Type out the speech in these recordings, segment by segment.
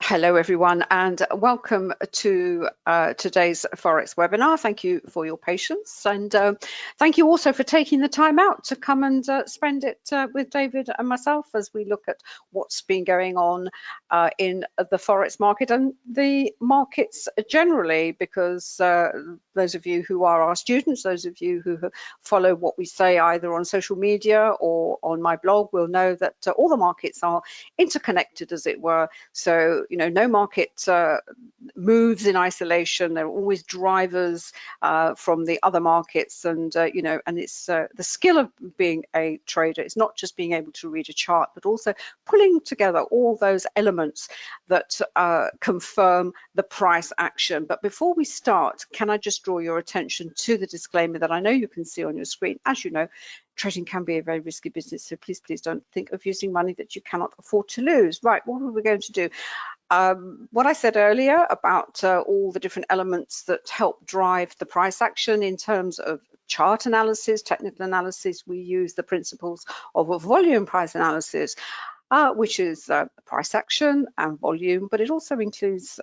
Hello everyone, and welcome to today's Forex webinar. Thank you for your patience, and thank you also for taking the time out to come and spend it with David and myself as we look at what's been going on in the Forex market and the markets generally, because those of you who are our students, those of you who follow what we say either on social media or on my blog will know that all the markets are interconnected, as it were. So no market moves in isolation. There are always drivers from the other markets, and and it's the skill of being a trader. It's not just being able to read a chart, but also pulling together all those elements that confirm the price action. But before we start, can I just draw your attention to the disclaimer that I know you can see on your screen? As you know, trading can be a very risky business, so please don't think of using money that you cannot afford to lose. Right, what are we going to do? What I said earlier about all the different elements that help drive the price action in terms of chart analysis, technical analysis, we use the principles of a volume price analysis, which is price action and volume, but it also includes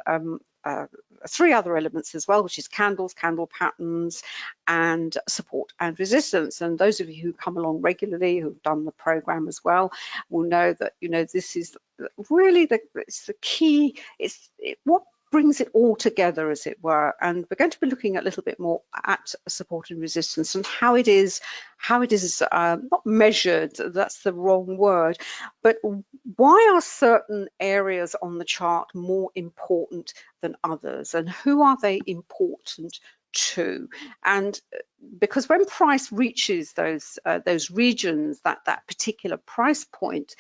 three other elements as well, which is candles, candle patterns, and support and resistance. And those of you who come along regularly, who've done the program as well, will know that this is really the key. What brings it all together, as it were. And we're going to be looking a little bit more at support and resistance and how it is not measured, that's the wrong word, but why are certain areas on the chart more important than others, and who are they important to? And because when price reaches those regions, that particular price point,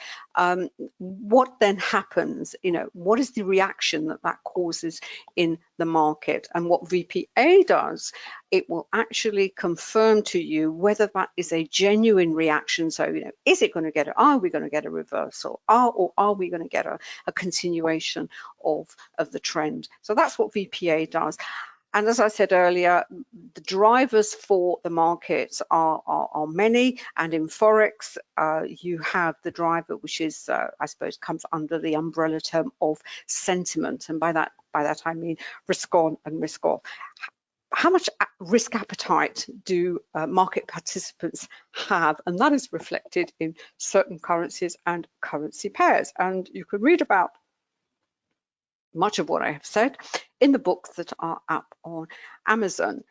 what then happens? What is the reaction that causes in the market? And what VPA does, it will actually confirm to you whether that is a genuine reaction. So is it going to get are we going to get a reversal, or are we going to get a continuation of the trend? So that's what VPA does. And as I said earlier, the drivers for the markets are many. And in Forex, you have the driver, which is, I suppose, comes under the umbrella term of sentiment. And by that I mean risk on and risk off. How much risk appetite do market participants have? And that is reflected in certain currencies and currency pairs. And you can read about much of what I have said in the books that are up on Amazon.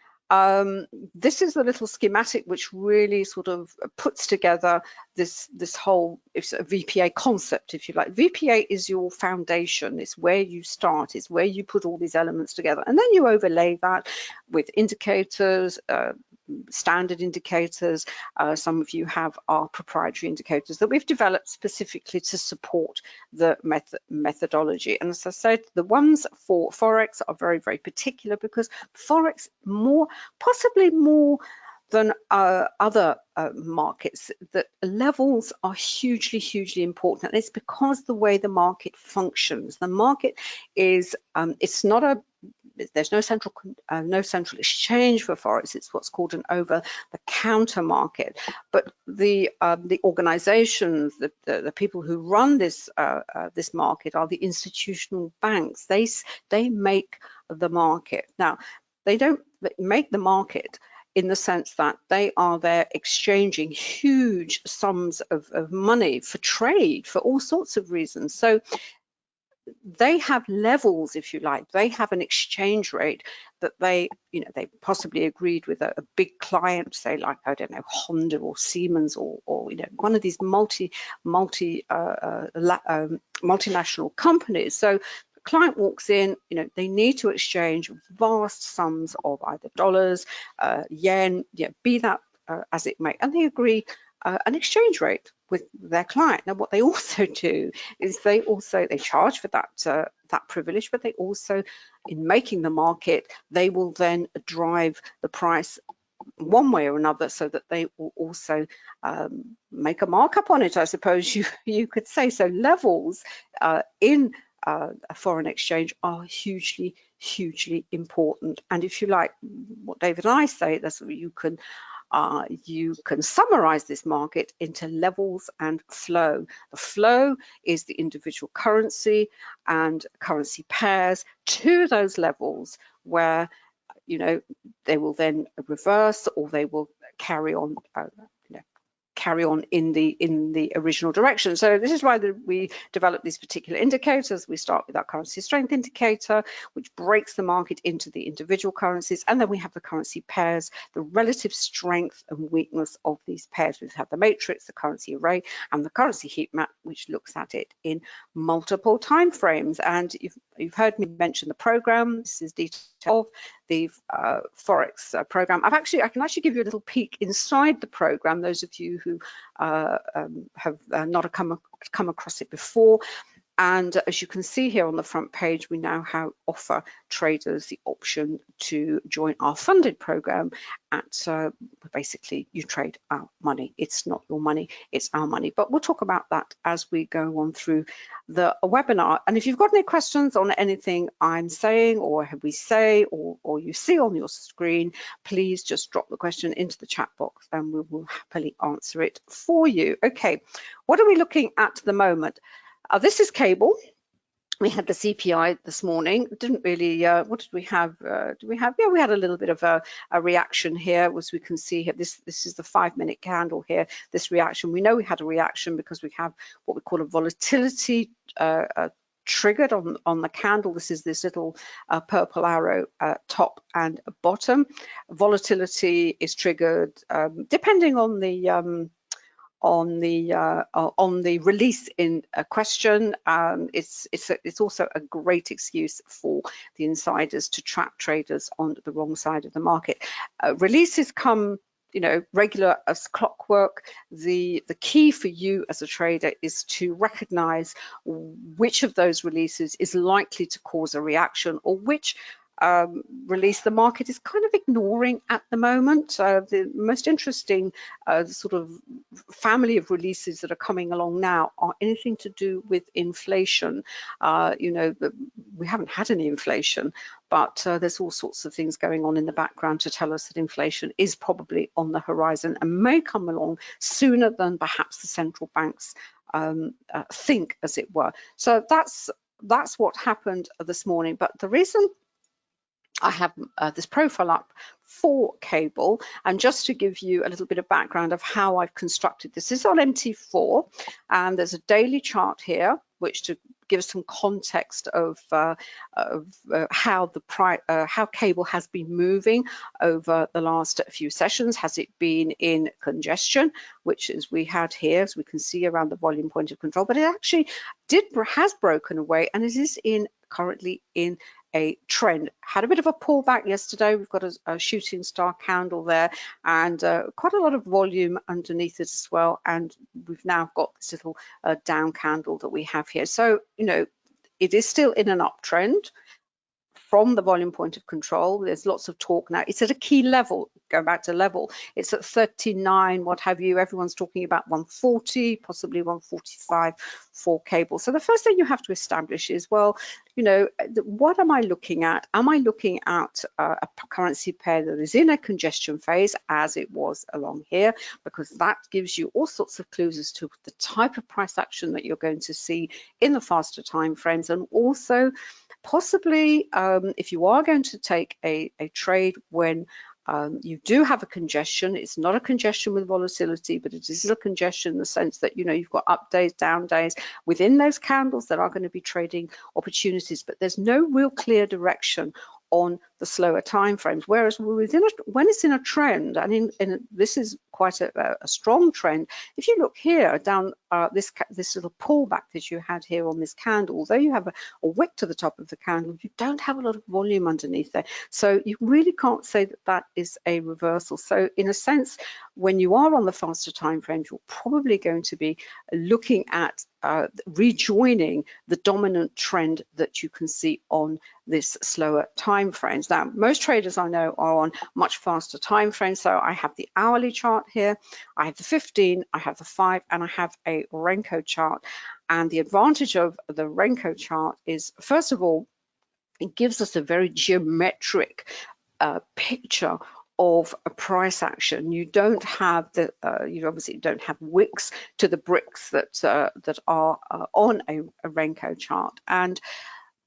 This is a little schematic which really sort of puts together this whole VPA concept, if you like. VPA is your foundation. It's where you start. It's where you put all these elements together, and then you overlay that with indicators, standard indicators. Some of you have our proprietary indicators that we've developed specifically to support the methodology. And as I said, the ones for Forex are very, very particular, because Forex possibly more than other markets, that levels are hugely important. And it's because the way the market functions. The market is there's no central exchange for Forex. It's what's called an over-the-counter market. But the organizations, the people who run this market are the institutional banks. They make the market. Now, they don't make the market in the sense that they are there exchanging huge sums of money for trade for all sorts of reasons. So they have levels, if you like. They have an exchange rate that they possibly agreed with a big client, say like, I don't know, Honda or Siemens or one of these multinational companies. So client walks in, they need to exchange vast sums of either dollars, yen, be that as it may, and they agree an exchange rate with their client. Now, what they also do is they charge for that privilege, but they also, in making the market, they will then drive the price one way or another, so that they will also make a markup on it, I suppose you could say. So levels in a foreign exchange are hugely important. And if you like what David and I say, that's what you can you can summarize this market into levels and flow. The flow is the individual currency and currency pairs to those levels where, you know, they will then reverse or they will carry on in the original direction. So this is why we develop these particular indicators. We start with our currency strength indicator, which breaks the market into the individual currencies, and then we have the currency pairs, the relative strength and weakness of these pairs. We have the matrix, the currency array, and the currency heat map, which looks at it in multiple time frames. And you've heard me mention the program. This is detail of the Forex program. I can actually give you a little peek inside the program, those of you who have not come across it before. And as you can see here on the front page, we now offer traders the option to join our funded program at basically you trade our money. It's not your money, it's our money. But we'll talk about that as we go on through the webinar. And if you've got any questions on anything I'm saying or we say or you see on your screen, please just drop the question into the chat box and we will happily answer it for you. Okay, what are we looking at the moment? This is cable. We had the CPI this morning. Didn't really, what did we have? Yeah, we had a little bit of a reaction here, as we can see here. This is the 5-minute candle here, this reaction. We know we had a reaction because we have what we call a volatility triggered on the candle. This is this little purple arrow top and bottom. Volatility is triggered depending on the release in question. It's also a great excuse for the insiders to trap traders on the wrong side of the market. Releases come, you know, regular as clockwork. The key for you as a trader is to recognize which of those releases is likely to cause a reaction or which release the market is kind of ignoring at the moment. The most interesting sort of family of releases that are coming along now are anything to do with inflation. You know, we haven't had any inflation, but there's all sorts of things going on in the background to tell us that inflation is probably on the horizon and may come along sooner than perhaps the central banks think, as it were. So that's what happened this morning. But the reason I have this profile up for cable, and just to give you a little bit of background of how I've constructed this is on MT4, and there's a daily chart here which to give some context of how cable has been moving over the last few sessions. Has it been in congestion, which is we had here, as we can see around the volume point of control, but it actually has broken away and it is currently in a trend. Had a bit of a pullback yesterday. We've got a shooting star candle there and quite a lot of volume underneath it as well. And we've now got this little down candle that we have here. So, you know, it is still in an uptrend from the volume point of control. There's lots of talk now. It's at a key level, going back to level. It's at 39, what have you. Everyone's talking about 140, possibly 145 for cable. So the first thing you have to establish is, well, you know, what am I looking at? Am I looking at a currency pair that is in a congestion phase, as it was along here? Because that gives you all sorts of clues as to the type of price action that you're going to see in the faster time frames, and also possibly if you are going to take a trade when you do have a congestion. It's not a congestion with volatility, but it is a congestion in the sense that, you know, you've got up days, down days. Within those candles, there are going to be trading opportunities, but there's no real clear direction on the slower time frames. Whereas when it's in a trend, and this is quite a strong trend. If you look here down this little pullback that you had here on this candle, although you have a wick to the top of the candle, you don't have a lot of volume underneath there. So you really can't say that that is a reversal. So in a sense, when you are on the faster time frames, you're probably going to be looking at rejoining the dominant trend that you can see on this slower time frames. Now, most traders I know are on much faster time frames. So I have the hourly chart here, I have the 15, I have the 5, and I have a Renko chart. And the advantage of the Renko chart is, first of all, it gives us a very geometric picture of a price action. You don't have the you obviously don't have wicks to the bricks that are on a Renko chart, and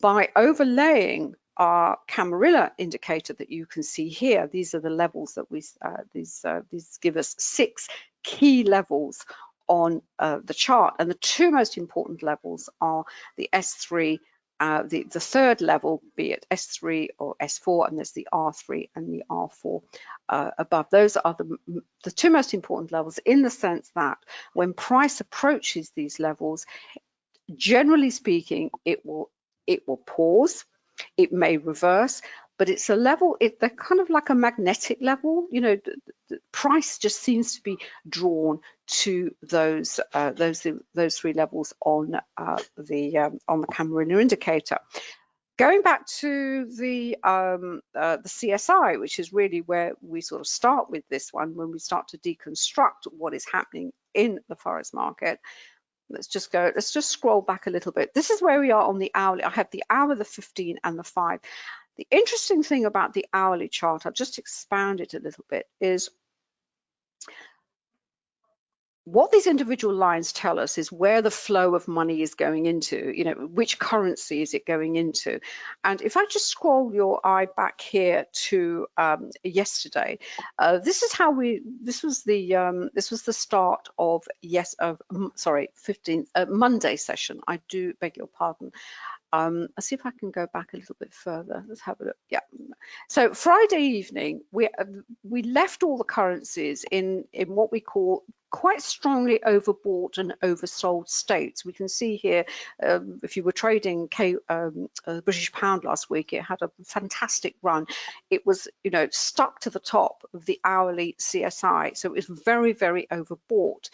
by overlaying our Camarilla indicator that you can see here, these are the levels that we these give us 6 key levels on the chart, and the 2 most important levels are the S3, the third level, be it S3 or S4, and there's the R3 and the R4 above. Those are the 2 most important levels, in the sense that when price approaches these levels, generally speaking, it will pause, it may reverse, but it's a level, they're kind of like a magnetic level. You know, the price just seems to be drawn to those 3 levels on the Camarilla indicator. Going back to the CSI, which is really where we sort of start with this one, when we start to deconstruct what is happening in the Forex market. Let's just scroll back a little bit. This is where we are on the hourly. I have the hour, the 15, and the 5. The interesting thing about the hourly chart, I've just expanded a little bit, is what these individual lines tell us is where the flow of money is going into, you know, which currency is it going into. And if I just scroll your eye back here to yesterday, this was the start of Monday session. I do beg your pardon. Let's see if I can go back a little bit further. Let's have a look. Yeah. So Friday evening, we left all the currencies in what we call quite strongly overbought and oversold states. We can see here, if you were trading British pound last week, it had a fantastic run. It was, you know, stuck to the top of the hourly CSI, so it was very, very overbought.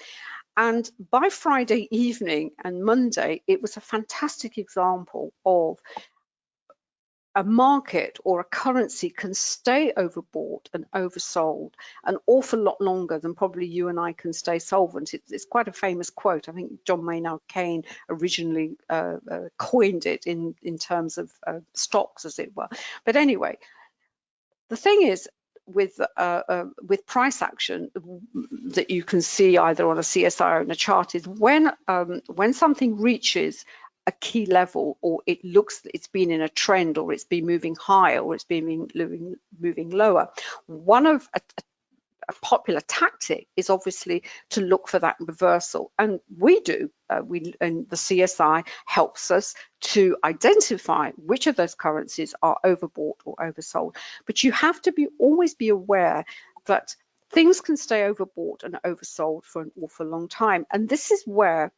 And by Friday evening and Monday, it was a fantastic example of a market or a currency can stay overbought and oversold an awful lot longer than probably you and I can stay solvent. It's quite a famous quote. I think John Maynard Keynes originally coined it in terms of stocks, as it were. But anyway, the thing is, with price action that you can see either on a CSI or in a chart, is when something reaches a key level, or it looks it's been in a trend, or it's been moving higher, or it's been moving lower. One of a popular tactic is obviously to look for that reversal, and we do. And the CSI helps us to identify which of those currencies are overbought or oversold. But you have to always be aware that things can stay overbought and oversold for an awful long time, and this is where,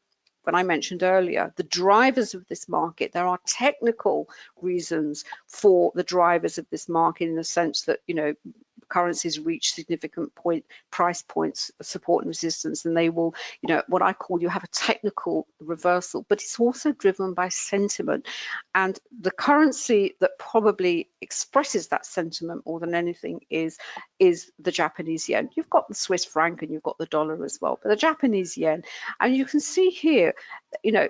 when I mentioned earlier, the drivers of this market, there are technical reasons for the drivers of this market, in the sense that, you know, currencies reach significant price points, support and resistance, and they will, you know, what I call, you have a technical reversal, but it's also driven by sentiment. And the currency that probably expresses that sentiment more than anything is the Japanese yen. You've got the Swiss franc and you've got the dollar as well, but the Japanese yen, and you can see here, you know,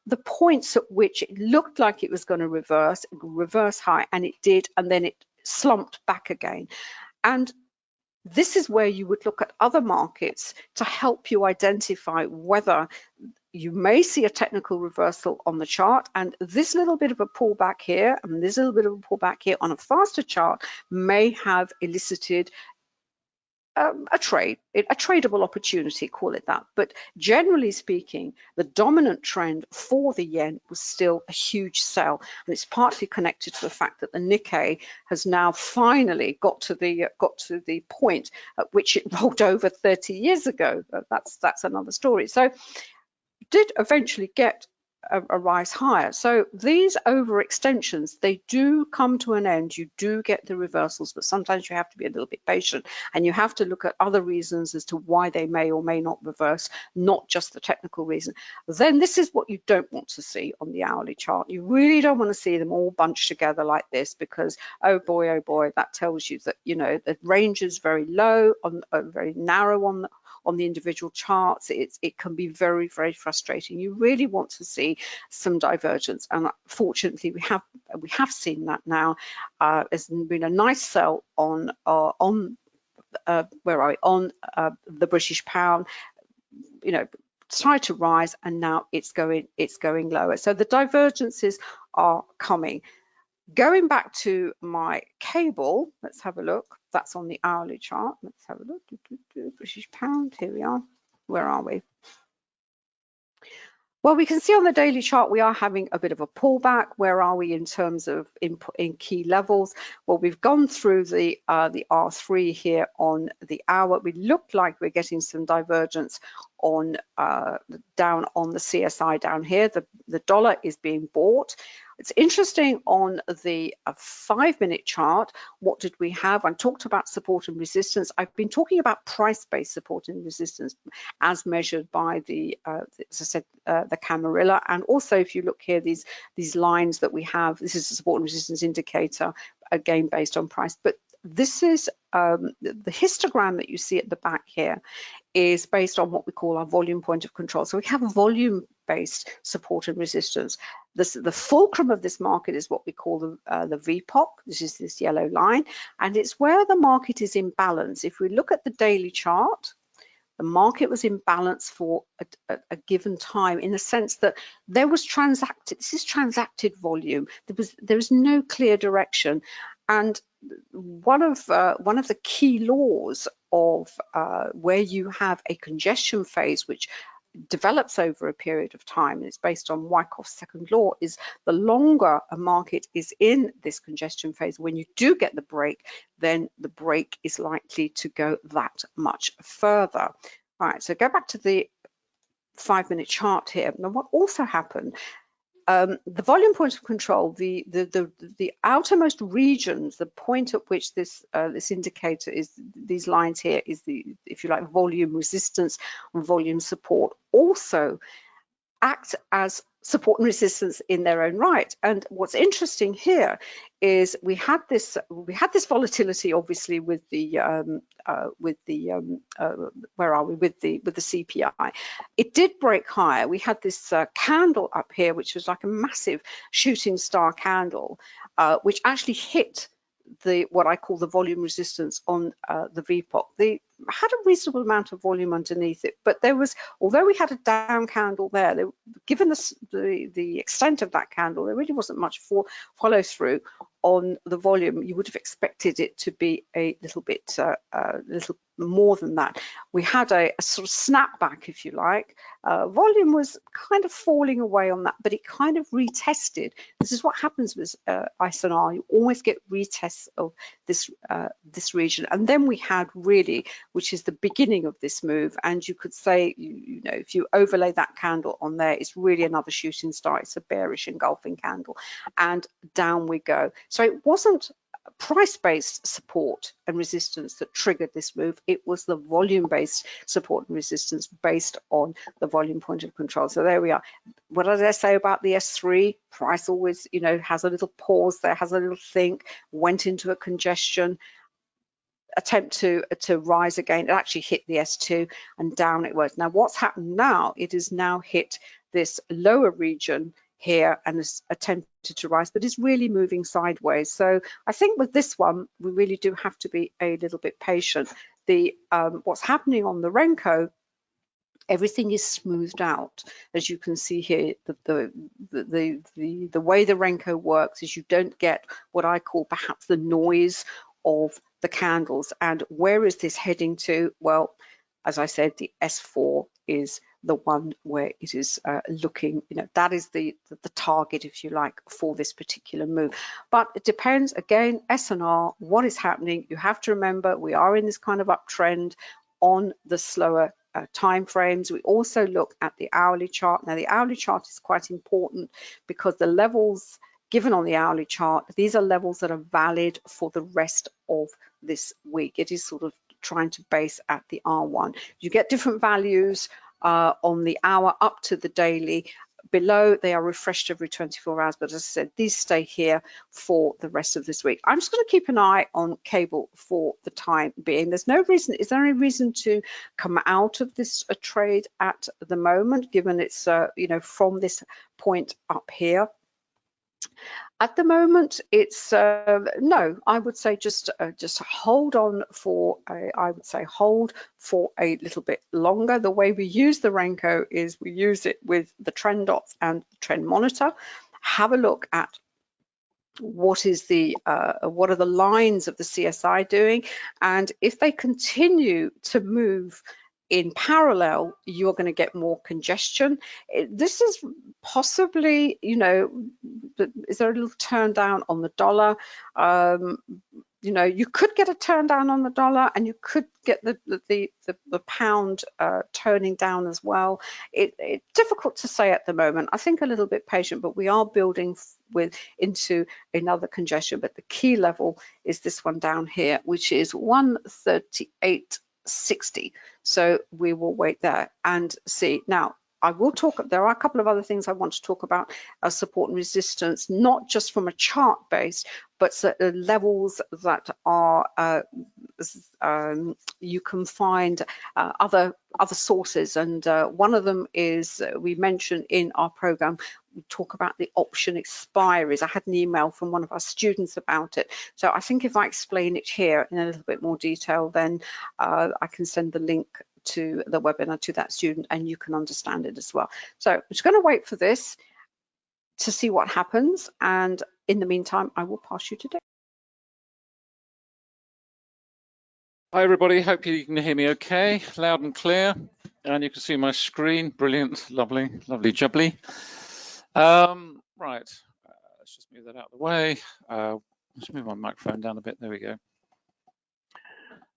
the points at which it looked like it was going to reverse high, and it did, and then it slumped back again. And this is where you would look at other markets to help you identify whether you may see a technical reversal on the chart, and this little bit of a pullback here and this little bit of a pullback here on a faster chart may have elicited a tradable opportunity, call it that. But generally speaking, the dominant trend for the yen was still a huge sell, and it's partly connected to the fact that the Nikkei has now finally got to the point at which it rolled over 30 years ago. That's another story. So did eventually get a rise higher. So these overextensions, they do come to an end. You do get the reversals, but sometimes you have to be a little bit patient, and you have to look at other reasons as to why they may or may not reverse, not just the technical reason. Then this is what you don't want to see on the hourly chart. You really don't want to see them all bunched together like this, because oh boy, that tells you that, you know, the range is very low, very narrow on the individual charts, it can be very, very frustrating. You really want to see some divergence, and fortunately we have seen that now. There's been a nice sell on where are we, on the British pound, you know, tried to rise, and now it's going lower. So the divergences are coming. Going back to my cable, let's have a look. That's on the hourly chart. Let's have a look. British pound, here we are. Where are we? Well, we can see on the daily chart we are having a bit of a pullback. Where are we in terms of input in key levels? Well, we've gone through the R3 here on the hour. We look like we're getting some divergence on down on the CSI down here. The dollar is being bought. It's interesting on the 5-minute chart. What did we have? I talked about support and resistance. I've been talking about price-based support and resistance as measured by the, as I said, the Camarilla. And also, if you look here, these lines that we have, this is a support and resistance indicator, again based on price. But this is the histogram that you see at the back here is based on what we call our volume point of control. So we have a volume-based support and resistance. The fulcrum of this market is what we call the VPOC. This is this yellow line, and it's where the market is in balance. If we look at the daily chart, the market was in balance for a given time, in the sense that there was transacted. This is transacted volume. There was no clear direction, and one of the key laws of where you have a congestion phase, which develops over a period of time, and it's based on Wyckoff's second law, is the longer a market is in this congestion phase, when you do get the break, then the break is likely to go that much further. All right, so go back to the 5-minute chart here. Now, what also happened, the volume point of control, the outermost regions, the point at which this indicator is, these lines here, is the, if you like, volume resistance and volume support, also act as support and resistance in their own right. And what's interesting here is we had this volatility, obviously, with the where are we, with the CPI. It did break higher. We had this candle up here, which was like a massive shooting star candle, which actually hit what I call the volume resistance on the VPOC. They had a reasonable amount of volume underneath it, but there was, although we had a down candle there, given the extent of that candle, there really wasn't much follow through on the volume. You would have expected it to be a little bit little more than that. We had a sort of snapback, if you like. Volume was kind of falling away on that, but it kind of retested. This is what happens with ISNR. You always get retests of this region, and then we had really, which is the beginning of this move, and you could say, you know, if you overlay that candle on there, it's really another shooting star. It's a bearish engulfing candle, and down we go. So it wasn't price-based support and resistance that triggered this move. It was the volume-based support and resistance based on the volume point of control. So there we are. What did I say about the S3? Price always, you know, has a little pause there, has a little think, went into a congestion, attempt to rise again. It actually hit the S2 and down it was. Now what's happened now, it has now hit this lower region here and has attempted to rise, but is really moving sideways. So I think with this one, we really do have to be a little bit patient. The what's happening on the Renko, everything is smoothed out. As you can see here, the way the Renko works is you don't get what I call perhaps the noise of the candles. And where is this heading to? Well, as I said, the S4 is the one where it is looking, you know, that is the target, if you like, for this particular move. But it depends, again, SNR, what is happening. You have to remember we are in this kind of uptrend on the slower time frames. We also look at the hourly chart. Now the hourly chart is quite important because the levels given on the hourly chart, these are levels that are valid for the rest of this week. It is sort of trying to base at the R1. You get different values on the hour up to the daily. below. They are refreshed every 24 hours, but as I said, these stay here for the rest of this week. I'm just going to keep an eye on cable for the time being. There's no reason, is there any reason to come out of this trade at the moment, given it's, you know, from this point up here? At the moment, it's no. I would say just hold on for I would say hold for a little bit longer. The way we use the Renko is we use it with the trend dots and the trend monitor. Have a look at what are the lines of the CSI doing, and if they continue to move in parallel, you're going to get more congestion. This is possibly, you know, is there a little turn down on the dollar? You know, you could get a turn down on the dollar, and you could get the pound turning down as well. It's difficult to say at the moment. I think a little bit patient, but we are building into another congestion. But the key level is this one down here, which is 138.60. So we will wait there and see. Now, I will talk, there are a couple of other things I want to talk about as support and resistance, not just from a chart base, but levels that are, you can find other sources. And one of them is, we mentioned in our program, we talk about the option expiries. I had an email from one of our students about it. So I think if I explain it here in a little bit more detail, then I can send the link to the webinar to that student and you can understand it as well. So I'm just going to wait for this to see what happens, and in the meantime I will pass you to Dave. Hi everybody, hope you can hear me okay, loud and clear, and you can see my screen. Brilliant, lovely jubbly. Right, let's just move that out of the way. Let's move my microphone down a bit, there we go.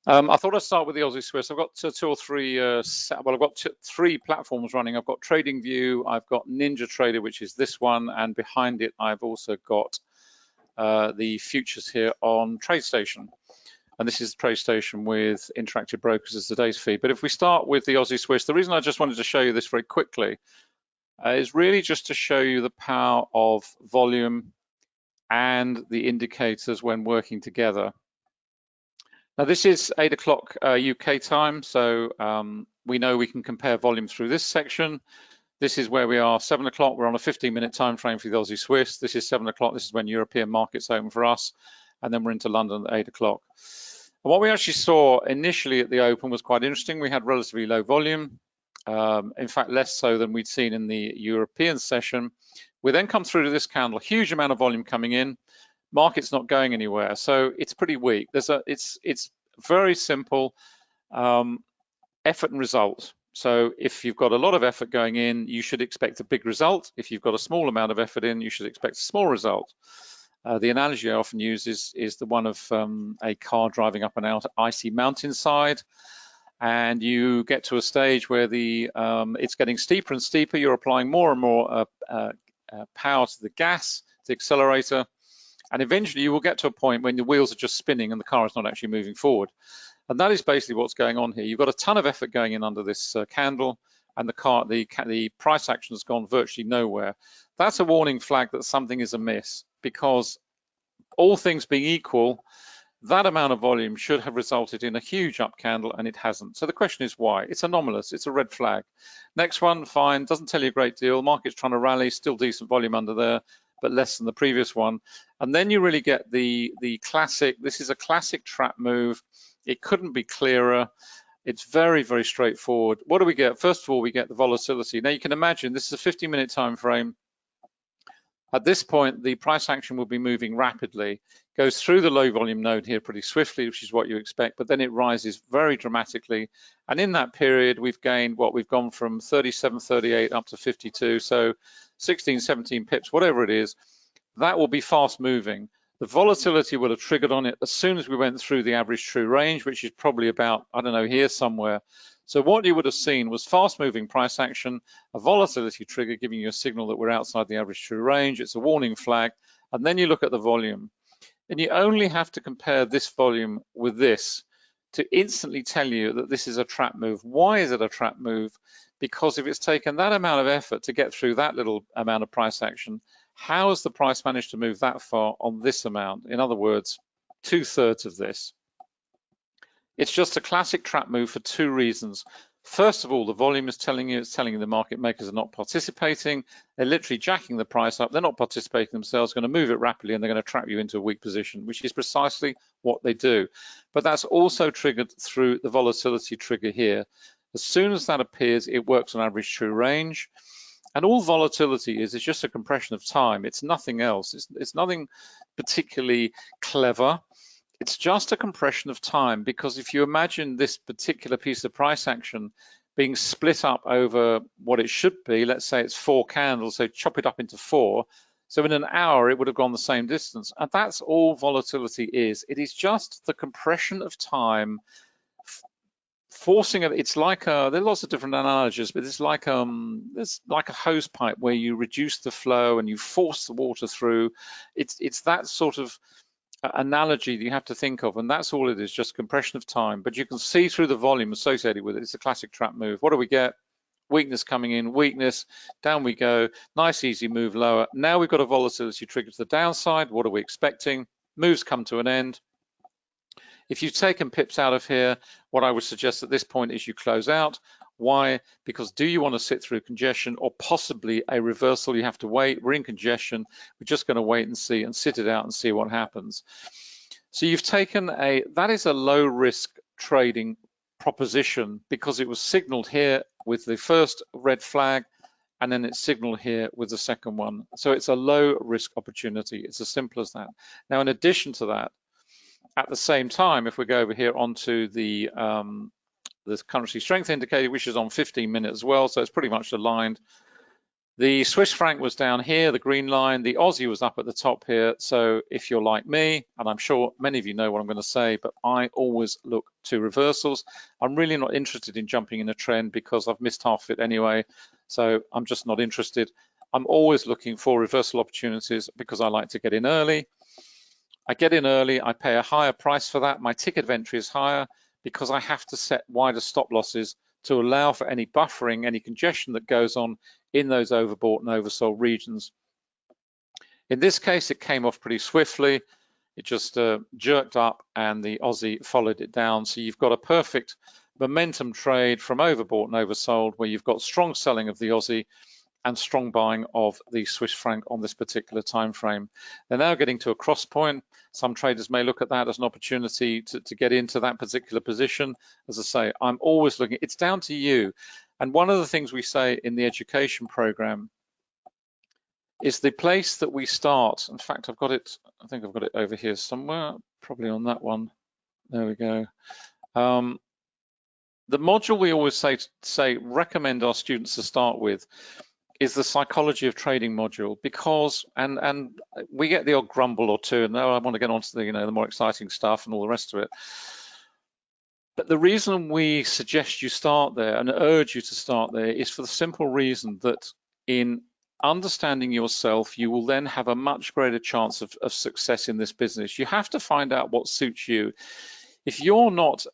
I thought I'd start with the Aussie Swiss. I've got two or three, well, I've got three platforms running. I've got TradingView, I've got NinjaTrader, which is this one, and behind it, I've also got the futures here on Tradestation. And this is Tradestation with Interactive Brokers as today's feed. But if we start with the Aussie Swiss, the reason I just wanted to show you this very quickly is really just to show you the power of volume and the indicators when working together. Now this is 8 o'clock UK time, so we know we can compare volume through this section. This is where we are, 7 o'clock, we're on a 15-minute time frame for the Aussie Swiss. This is 7 o'clock, this is when European markets open for us, and then we're into London at 8 o'clock. And what we actually saw initially at the open was quite interesting. We had relatively low volume, in fact less so than we'd seen in the European session. We then come through to this candle, huge amount of volume coming in. Market's not going anywhere, so it's pretty weak. It's very simple, effort and result. So if you've got a lot of effort going in, you should expect a big result. If you've got a small amount of effort in, you should expect a small result. The analogy I often use is the one of a car driving up an icy mountainside, and you get to a stage where it's getting steeper and steeper. You're applying more and more power to the gas, the accelerator, and eventually you will get to a point when the wheels are just spinning and the car is not actually moving forward. And that is basically what's going on here. You've got a ton of effort going in under this candle, and the price action has gone virtually nowhere. That's a warning flag that something is amiss, because all things being equal, that amount of volume should have resulted in a huge up candle, and it hasn't. So the question is why? It's anomalous, it's a red flag. Next one, fine, doesn't tell you a great deal. Market's trying to rally, still decent volume under there, but less than the previous one. And then you really get the classic, this is a classic trap move. It couldn't be clearer. It's very, very straightforward. What do we get? First of all, we get the volatility. Now you can imagine this is a 50-minute time frame. At this point, the price action will be moving rapidly, goes through the low volume node here pretty swiftly, which is what you expect, but then it rises very dramatically. And in that period, we've gained what we've gone from 37, 38 up to 52. So 16, 17 pips, whatever it is, that will be fast moving. The volatility will have triggered on it as soon as we went through the average true range, which is probably about, I don't know, here somewhere. So what you would have seen was fast moving price action, a volatility trigger giving you a signal that we're outside the average true range. It's a warning flag. And then you look at the volume. And you only have to compare this volume with this to instantly tell you that this is a trap move. Why is it a trap move? because if it's taken that amount of effort to get through that little amount of price action, how has the price managed to move that far on this amount? In other words, 2/3 of this. It's just a classic trap move for two reasons. First of all, the volume is telling you, it's telling you the market makers are not participating. They're literally jacking the price up. They're not participating themselves, going to move it rapidly, and they're going to trap you into a weak position, which is precisely what they do. But that's also triggered through the volatility trigger here. As soon as that appears, it works on average true range. And all volatility is just a compression of time. It's nothing else. It's nothing particularly clever. It's just a compression of time, because if you imagine this particular piece of price action being split up over what it should be, let's say it's 4 candles, so chop it up into 4. So in an hour, it would have gone the same distance. And that's all volatility is. It is just the compression of time, forcing it. It's like there are lots of different analogies, but it's like a hose pipe where you reduce the flow and you force the water through. It's that sort of analogy that you have to think of, and that's all it is, just compression of time. But you can see through the volume associated with it. It's a classic trap move. What do we get? Weakness coming in, weakness, down we go, nice easy move lower. Now we've got a volatility trigger to the downside. What are we expecting? Moves come to an end. If you've taken pips out of here, what I would suggest at this point is you close out. Why? Because do you want to sit through congestion or possibly a reversal? You have to wait. We're in congestion. We're just going to wait and see and sit it out and see what happens. So you've taken that is a low risk trading proposition, because it was signaled here with the first red flag, and then it's signaled here with the second one. So it's a low risk opportunity. It's as simple as that. Now, in addition to that, at the same time, if we go over here onto the currency strength indicator, which is on 15 minutes as well, so it's pretty much aligned. The Swiss franc was down here, the green line. The Aussie was up at the top here. So if you're like me, and I'm sure many of you know what I'm going to say, but I always look to reversals. I'm really not interested in jumping in a trend because I've missed half of it anyway. So I'm just not interested. I'm always looking for reversal opportunities because I like to get in early. I get in early, I pay a higher price for that. My ticket of entry is higher because I have to set wider stop losses to allow for any buffering, any congestion that goes on in those overbought and oversold regions. In this case, it came off pretty swiftly. It just jerked up and the Aussie followed it down. So you've got a perfect momentum trade from overbought and oversold, where you've got strong selling of the Aussie and strong buying of the Swiss franc on this particular time frame. They're now getting to a cross point. Some traders may look at that as an opportunity to get into that particular position. As I say, I'm always looking, it's down to you. And one of the things we say in the education program is the place that we start. In fact, I've got it, I think I've got it over here somewhere, probably on that one. There we go. The module we always say recommend our students to start with is the psychology of trading module, because and we get the odd grumble or two, and now I want to get on to the the more exciting stuff and all the rest of it. But the reason we suggest you start there and urge you to start there is for the simple reason that in understanding yourself, you will then have a much greater chance of success in this business. You have to find out what suits you. If you're not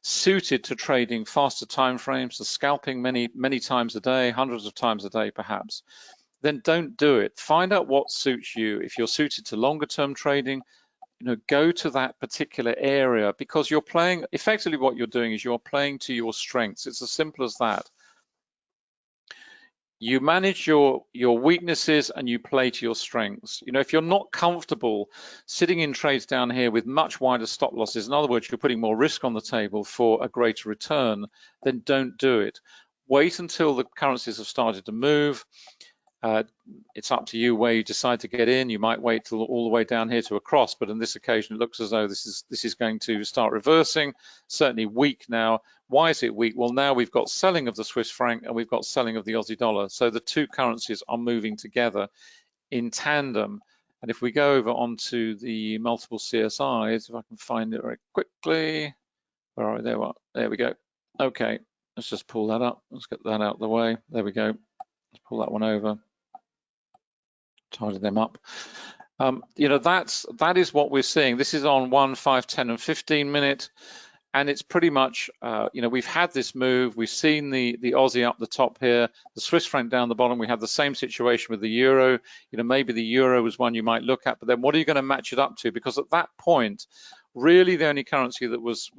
suited to trading faster time frames, to scalping many times a day, hundreds of times a day perhaps, then don't do it. Find out what suits you. If you're suited to longer term trading, go to that particular area, because you're playing, effectively what you're doing is you're playing to your strengths. It's as simple as that. You manage your weaknesses and you play to your strengths. If you're not comfortable sitting in trades down here with much wider stop losses, in other words, you're putting more risk on the table for a greater return, then don't do it. Wait until the currencies have started to move. It's up to you where you decide to get in. You might wait till all the way down here to a cross, but on this occasion it looks as though this is going to start reversing. Certainly weak now. Why is it weak? Well, now we've got selling of the Swiss franc and we've got selling of the Aussie dollar. So the two currencies are moving together in tandem. And if we go over onto the multiple CSIs, if I can find it very quickly, where are we? There we go. Okay, let's just pull that up. Let's get that out of the way. There we go. Let's pull that one over. Tidy them up. That is what we're seeing. This is on 1, 5, 10, and 15 minute. And it's pretty much, you know, we've had this move. We've seen the Aussie up the top here, the Swiss franc down the bottom. We have the same situation with the euro. You know, maybe the euro was one you might look at, but then what are you going to match it up to? Because at that point, really the only currency that was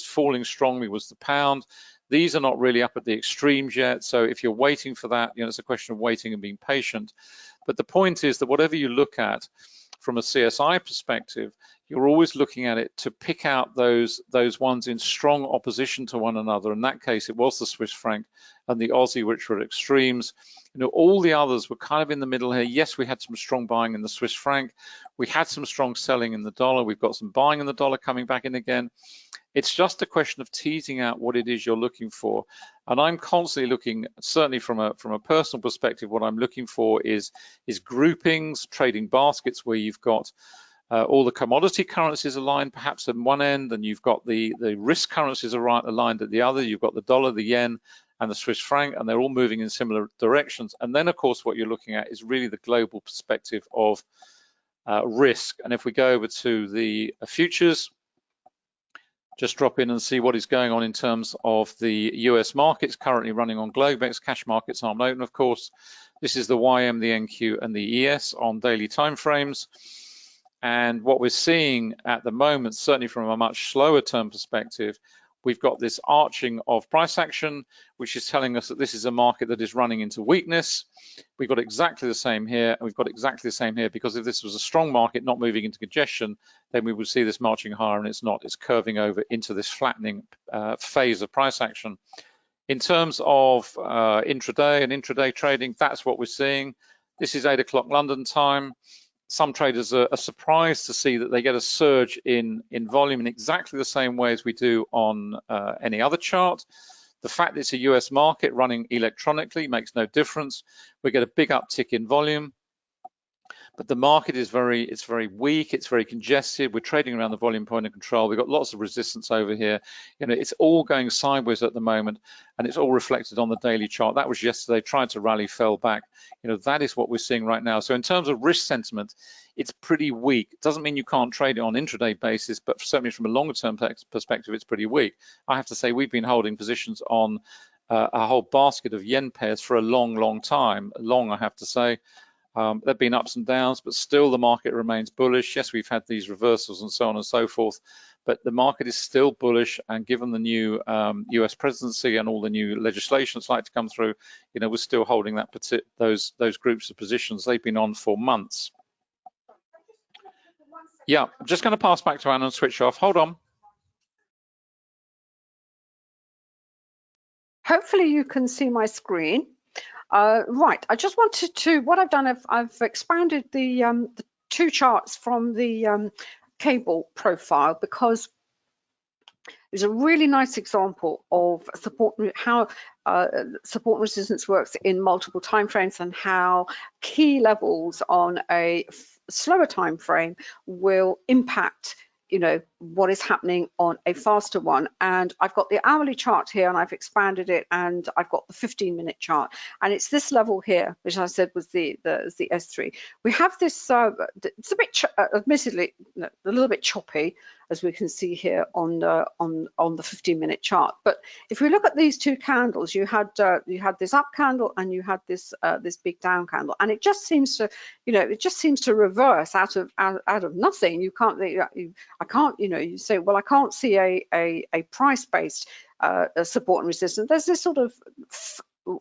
falling strongly was the pound. These are not really up at the extremes yet. So if you're waiting for that, you know, it's a question of waiting and being patient. But the point is that whatever you look at from a CSI perspective, you're always looking at it to pick out those ones in strong opposition to one another. In that case, it was the Swiss franc and the Aussie, which were at extremes. You know, all the others were kind of in the middle here. Yes, we had some strong buying in the Swiss franc. We had some strong selling in the dollar. We've got some buying in the dollar coming back in again. It's just a question of teasing out what it is you're looking for. And I'm constantly looking, certainly from a personal perspective, what I'm looking for is groupings, trading baskets where you've got all the commodity currencies aligned perhaps at one end, and you've got the risk currencies aligned at the other. You've got the dollar, the yen, and the Swiss franc, and they're all moving in similar directions. And then, of course, what you're looking at is really the global perspective of risk. And if we go over to the futures, just drop in and see what is going on in terms of the US markets currently running on Globex. Cash markets aren't open, of course. This is the YM, the NQ, and the ES on daily timeframes. And what we're seeing at the moment, certainly from a much slower term perspective, we've got this arching of price action, which is telling us that this is a market that is running into weakness. We've got exactly the same here, and we've got exactly the same here, because if this was a strong market not moving into congestion, then we would see this marching higher, and it's not. It's curving over into this flattening phase of price action. In terms of intraday and intraday trading, that's what we're seeing. This is 8 o'clock London time. Some traders are surprised to see that they get a surge in volume in exactly the same way as we do on any other chart. The fact that it's a US market running electronically makes no difference. We get a big uptick in volume, but the market is very weak, it's very congested. We're trading around the volume point of control. We've got lots of resistance over here. You know, it's all going sideways at the moment, and it's all reflected on the daily chart. That was yesterday, tried to rally, fell back. You know, that is what we're seeing right now. So in terms of risk sentiment, it's pretty weak. It doesn't mean you can't trade it on intraday basis, but certainly from a longer term perspective, it's pretty weak. I have to say, we've been holding positions on a whole basket of yen pairs for a long time. Long, I have to say. There've been ups and downs, but still the market remains bullish. Yes, we've had these reversals and so on and so forth, but the market is still bullish. And given the new US presidency and all the new legislation that's like to come through, you know, we're still holding that those groups of positions. They've been on for months. Yeah, I'm just going to pass back to Anna and switch off. Hold on. Hopefully you can see my screen. Right, I just wanted to, what I've done, I've expanded the two charts from the cable profile, because there's a really nice example of support, how support and resistance works in multiple timeframes, and how key levels on a slower time frame will impact, you know, what is happening on a faster one. And I've got the hourly chart here, and I've expanded it, and I've got the 15-minute chart, and it's this level here, which I said was the S3. We have this, it's a bit, admittedly, a little bit choppy, as we can see here on the 15-minute chart. But if we look at these two candles, you had this up candle, and you had this this big down candle, and it just seems to, you know, it just seems to reverse out of nothing. You can't, I can't, you know, you say, well, I can't see a price-based support and resistance. There's this sort of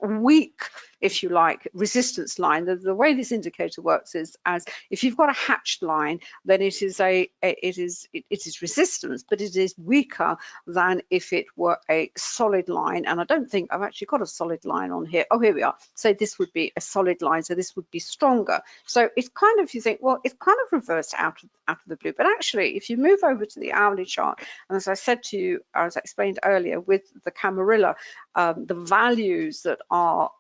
weak, if you like, resistance line. The way this indicator works is, as if you've got a hatched line, then it is resistance, but it is weaker than if it were a solid line. And I don't think I've actually got a solid line on here. Oh, here we are. So this would be a solid line, so this would be stronger. So it's kind of, you think, well, it's kind of reversed out of the blue. But actually, if you move over to the hourly chart, and as I said to you, as I explained earlier, with the Camarilla, the values that are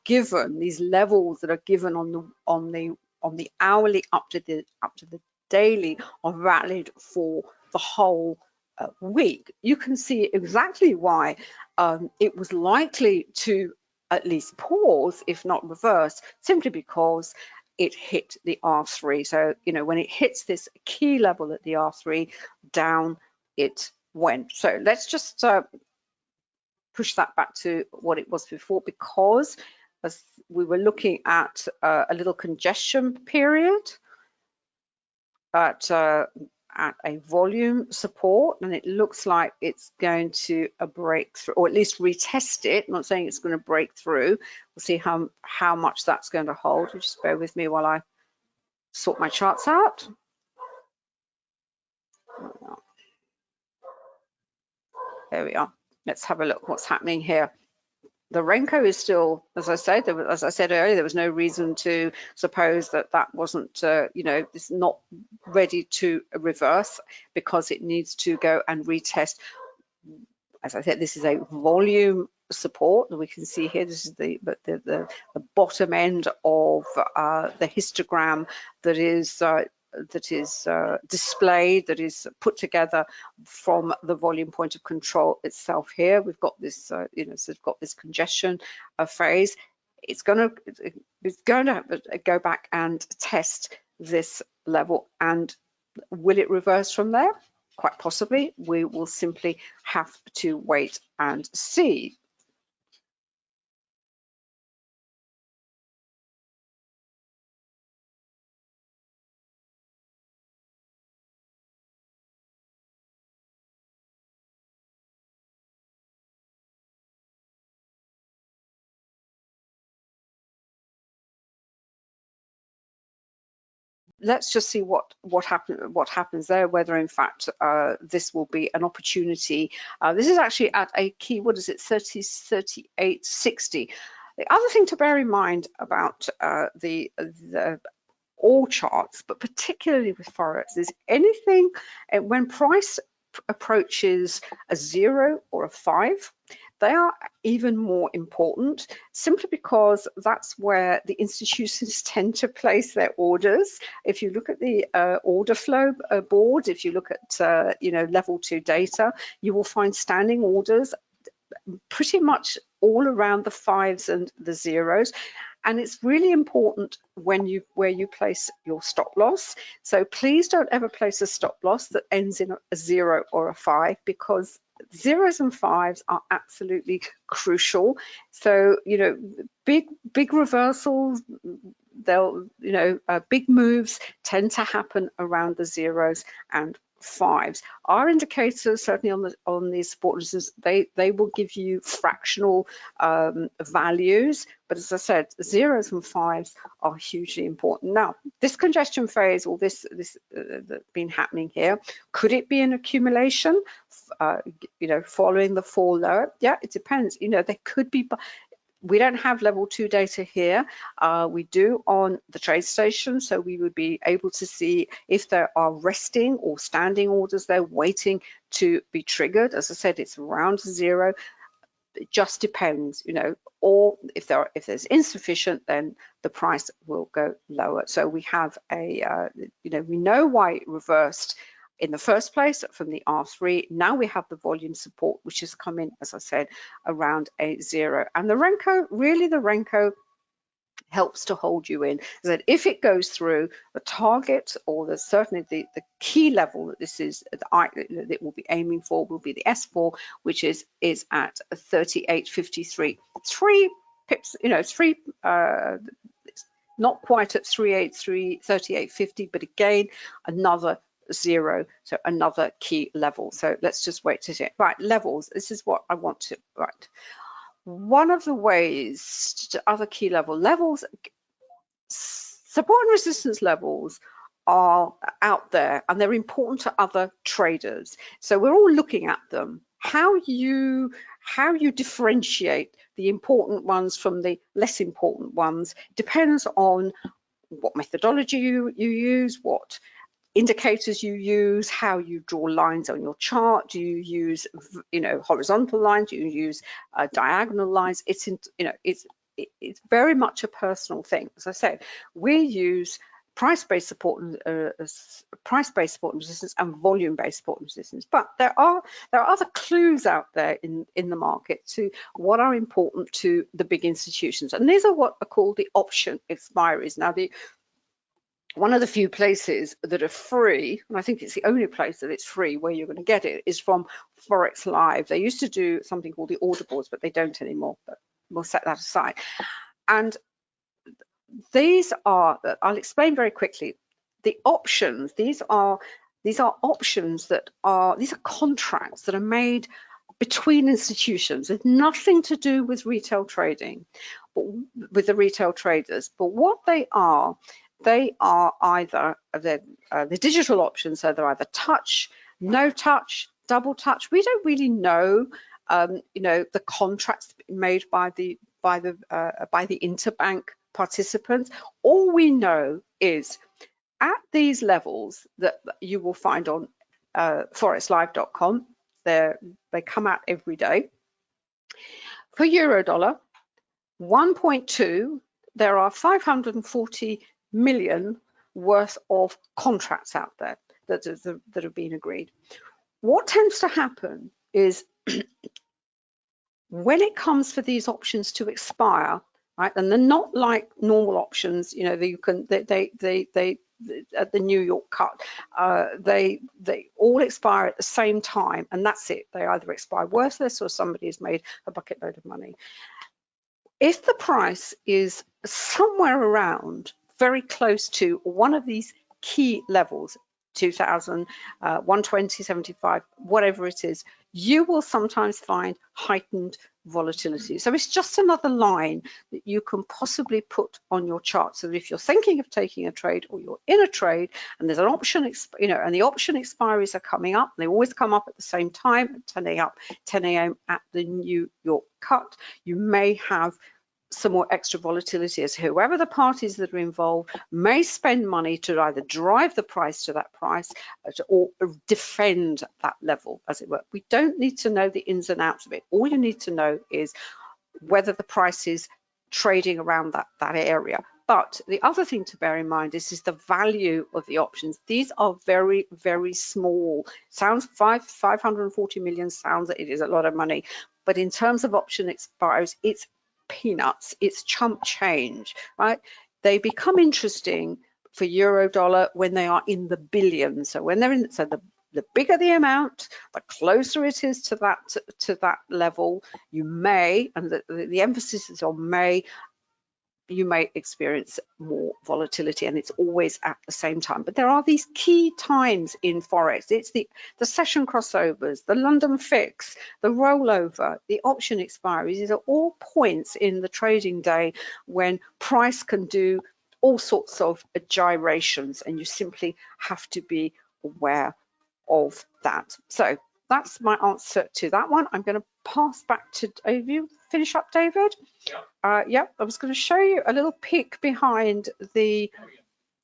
given, these levels that are given on the hourly up to the daily, are valid for the whole week. You can see exactly why it was likely to at least pause, if not reverse, simply because it hit the R3. So, you know, when it hits this key level at the R3, down it when. So let's just push that back to what it was before, because as we were looking at a little congestion period at a volume support, and it looks like it's going to break through, or at least retest it. I'm not saying it's going to break through. We'll see how much that's going to hold. Just bear with me while I sort my charts out. There we are. Let's have a look what's happening here. The Renko is still, as I said earlier, there was no reason to suppose that that wasn't, it's not ready to reverse, because it needs to go and retest. As I said, this is a volume support that we can see here. This is the bottom end of the histogram that is displayed, that is put together from the volume point of control itself. Here we've got this, so we've got this congestion phase. It's going to go back and test this level, and will it reverse from there? Quite possibly. We will simply have to wait and see. Let's just see what happens there, whether in fact this will be an opportunity. This is actually at a key, what is it, 38.60. The other thing to bear in mind about the all charts, but particularly with Forex, is anything when price approaches a 0 or a 5, they are even more important, simply because that's where the institutions tend to place their orders. If you look at the order flow board, if you look at level 2 data, you will find standing orders pretty much all around the 5s and the 0s. And it's really important where you place your stop loss. So please don't ever place a stop loss that ends in a 0 or a 5, because 0s and 5s are absolutely crucial. So big reversals, big moves tend to happen around the 0s and 5s. Our indicators, certainly on these support resistance, they will give you fractional values, but as I said, 0s and 5s are hugely important. Now, this congestion phase, or this that's been happening here, could it be an accumulation following the fall lower? Yeah, it depends. There could be. We don't have level 2 data here. We do on the Tradestation, so we would be able to see if there are resting or standing orders there waiting to be triggered. As I said, it's around 0. It just depends, or if there's insufficient, then the price will go lower. So we have we know why it reversed in the first place from the R3. Now we have the volume support, which has come in, as I said, around a 0. And the Renko helps to hold you in, so that if it goes through the target, or certainly the key level that this is that will be aiming for, will be the S4, which is at 38.53. 3 pips, not quite at 38.50, but again another 0, so another key level. So let's just wait to see. Right, levels. This is what I want to write. One of the ways to other key levels, support and resistance levels are out there, and they're important to other traders. So we're all looking at them. How you differentiate the important ones from the less important ones depends on what methodology you use, what indicators you use, how you draw lines on your chart. Do you use horizontal lines? Do you use diagonal lines? It's very much a personal thing. As I said, we use price-based support and resistance and volume-based support and resistance. But there are other clues out there in the market to what are important to the big institutions, and these are what are called the option expiries. Now, the one of the few places that are free, and I think it's the only place that it's free where you're going to get it, is from Forex Live. They used to do something called the order boards, but they don't anymore, but we'll set that aside. And these are, I'll explain very quickly, the options. These are options that are, these are contracts that are made between institutions. It's nothing to do with retail trading, but with the retail traders. But what they are either the digital options, so they're either touch, no touch, double touch. We don't really know, you know, the contracts made by the interbank participants. All we know is at these levels that you will find on forexlive.com, they come out every day. For euro dollar 1.2, there are 540 million worth of contracts out there that have been agreed. What tends to happen is when it comes for these options to expire, right, and they're not like normal options, you know, you can they at the New York cut, they all expire at the same time, and that's it. They either expire worthless or somebody has made a bucket load of money. If the price is somewhere around very close to one of these key levels, 2000, 120, 75, whatever it is, you will sometimes find heightened volatility. So it's just another line that you can possibly put on your chart. So that if you're thinking of taking a trade or you're in a trade and there's an option, you know, and the option expiries are coming up, they always come up at the same time at 10 a.m. at the New York cut, you may have some more extra volatility as whoever the parties that are involved may spend money to either drive the price to that price or defend that level, as it were. We don't need to know the ins and outs of it. All you need to know is whether the price is trading around that area. But the other thing to bear in mind is the value of the options. These are very, very small. Sounds 540 million sounds, it is a lot of money. But in terms of option expires, it's peanuts, it's chump change, right? They become interesting for euro dollar when they are in the billions. So when they're in, so the bigger the amount, the closer it is to that level, you may, and the emphasis is on may, you may experience more volatility, and it's always at the same time. But there are these key times in Forex. It's the session crossovers, the London fix, the rollover, the option expiries. These are all points in the trading day when price can do all sorts of gyrations, and you simply have to be aware of that. So that's my answer to that one. I'm going to pass back to David. Finish up, David. Yeah, I was going to show you a little peek behind the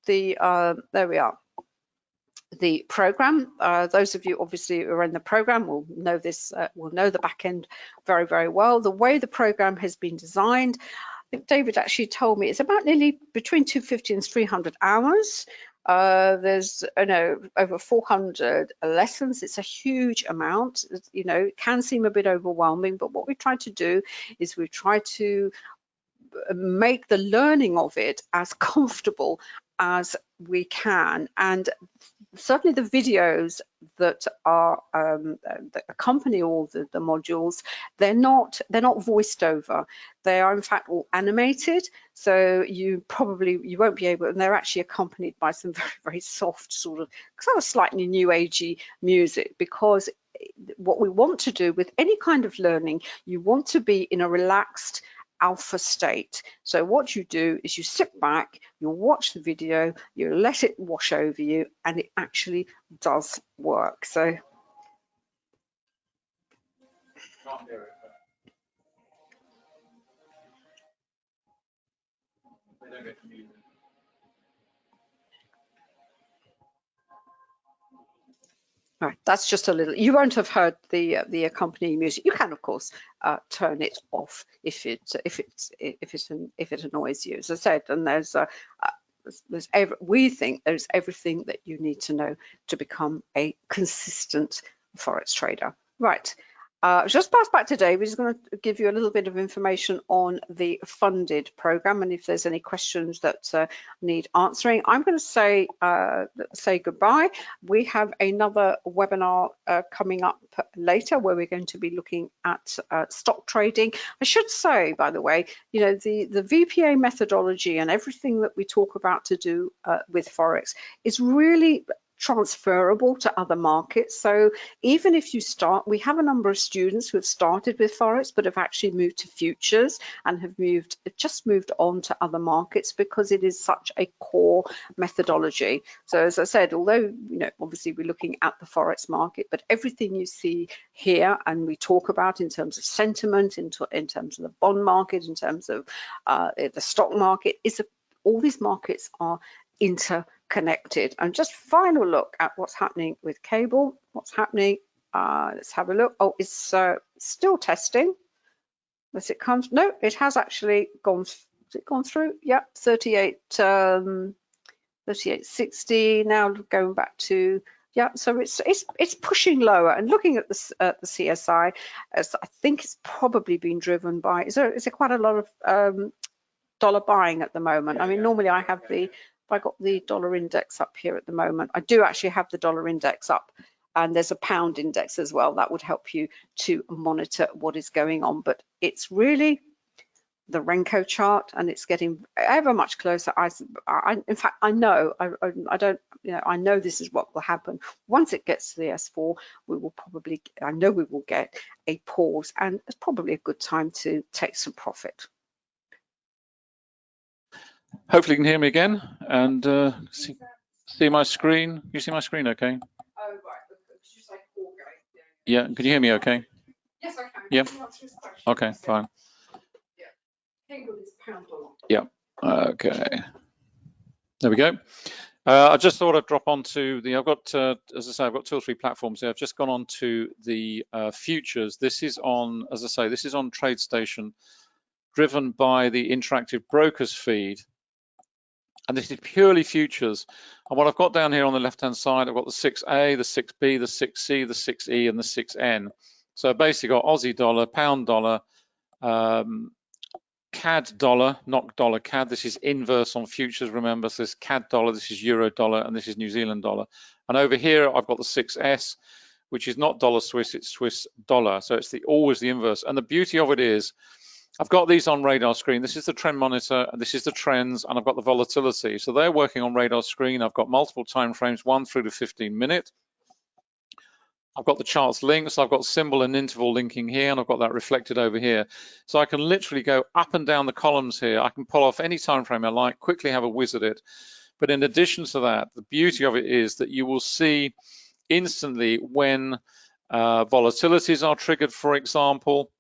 there we are, the program. Those of you obviously who are in the program will know this, will know the back end very, very well. The way the program has been designed, I think David actually told me it's about nearly between 250 and 300 hours. There's, you know, over 400 lessons. It's a huge amount. You know, it can seem a bit overwhelming, but what we try to do is we try to make the learning of it as comfortable as we can. And certainly the videos that are that accompany all the modules, they're not voiced over. They are in fact all animated, so you won't be able, and they're actually accompanied by some very, very soft sort of slightly new agey music, because what we want to do with any kind of learning, you want to be in a relaxed alpha state. So what you do is you sit back, you watch the video, you let it wash over you, and it actually does work. So right, that's just a little. You won't have heard the accompanying music. You can, of course, turn it off if it annoys you. As I said, and we think there's everything that you need to know to become a consistent Forex trader. Right. Just pass back to David. He's going to give you a little bit of information on the funded program, and if there's any questions that need answering. I'm going to say goodbye. We have another webinar coming up later where we're going to be looking at stock trading. I should say, by the way, you know, the VPA methodology and everything that we talk about to do with Forex is really transferable to other markets. So even if you start, we have a number of students who have started with Forex but have actually moved to futures and have just moved on to other markets because it is such a core methodology. So as I said, although, you know, obviously we're looking at the Forex market, but everything you see here and we talk about in terms of sentiment, in terms of the bond market, in terms of the stock market, all these markets are interconnected. And just final look at what's happening with cable. What's happening? Let's have a look. Oh, it's still testing. As it comes, no, it has actually gone. Has it gone through? Yeah, 38.60. Now going back to, yeah, so it's pushing lower. And looking at the CSI, I think it's probably been driven by. Is there quite a lot of dollar buying at the moment? I mean, normally I have I got the dollar index up here at the moment. I do actually have the dollar index up, and there's a pound index as well. That would help you to monitor what is going on. But it's really the Renko chart, and it's getting ever much closer. In fact, I know, I don't, you know, I know this is what will happen. Once it gets to the S4, we will probably, I know we will get a pause, and it's probably a good time to take some profit. Hopefully you can hear me again and see my screen. You see my screen okay? Oh, right. You say yeah, can you hear me okay? Yes, I can. Yeah. Okay, fine. Yeah, okay. There we go. I just thought I'd drop onto the, I've got, as I say, I've got 2 or 3 platforms here. I've just gone on to the futures. This is on, as I say, this is on Tradestation, driven by the interactive brokers feed. And this is purely futures. And what I've got down here on the left-hand side, I've got the 6A, the 6B, the 6C, the 6E, and the 6N. So basically got Aussie dollar, pound dollar, CAD dollar, not dollar CAD. This is inverse on futures, remember. So this is CAD dollar, this is Euro dollar, and this is New Zealand dollar. And over here, I've got the 6S, which is not dollar Swiss, it's Swiss dollar. So it's always the inverse. And the beauty of it is, I've got these on radar screen. This is the trend monitor, and this is the trends, and I've got the volatility. So they're working on radar screen. I've got multiple time frames, 1 through to 15 minute. I've got the charts linked, so I've got symbol and interval linking here, and I've got that reflected over here. So I can literally go up and down the columns here. I can pull off any time frame I like, quickly have a whiz at it. But in addition to that, the beauty of it is that you will see instantly when volatilities are triggered, for example.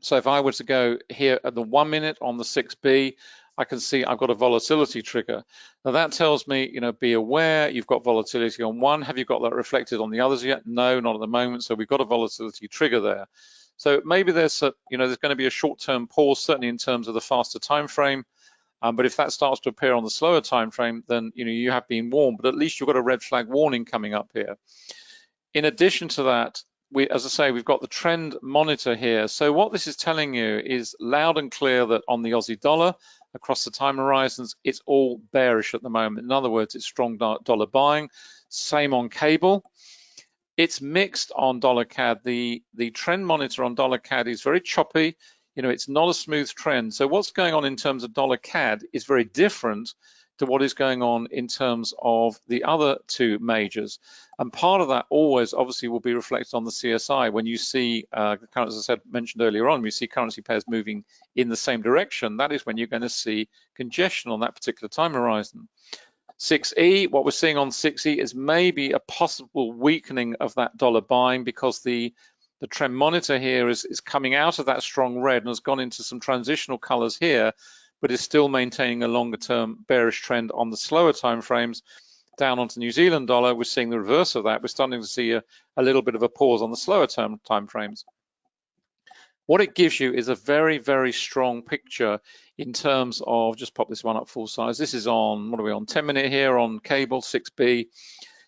So if I were to go here at the 1 minute on the 6B, I can see I've got a volatility trigger. Now that tells me, you know, be aware, you've got volatility on one. Have you got that reflected on the others yet? No, not at the moment. So we've got a volatility trigger there. So maybe there's a, you know, there's going to be a short-term pause, certainly in terms of the faster time frame. But if that starts to appear on the slower time frame, then, you know, you have been warned, but at least you've got a red flag warning coming up here. In addition to that, as I say, we've got the trend monitor here. So what this is telling you is loud and clear that on the Aussie dollar, across the time horizons, it's all bearish at the moment. In other words, it's strong dollar buying. Same on cable. It's mixed on dollar CAD. The trend monitor on dollar CAD is very choppy. You know, it's not a smooth trend. So what's going on in terms of dollar CAD is very different to what is going on in terms of the other 2 majors. And part of that always obviously will be reflected on the CSI. When you see, as I said, mentioned earlier on, you see currency pairs moving in the same direction, that is when you're going to see congestion on that particular time horizon. 6E, what we're seeing on 6E is maybe a possible weakening of that dollar buying because the trend monitor here is coming out of that strong red and has gone into some transitional colors here, but is still maintaining a longer term bearish trend on the slower time frames. Down onto New Zealand dollar, we're seeing the reverse of that. We're starting to see a little bit of a pause on the slower term time frames. What it gives you is a very, very strong picture in terms of, just pop this one up full size. This is on, what are we on, 10 minute here on cable, 6B.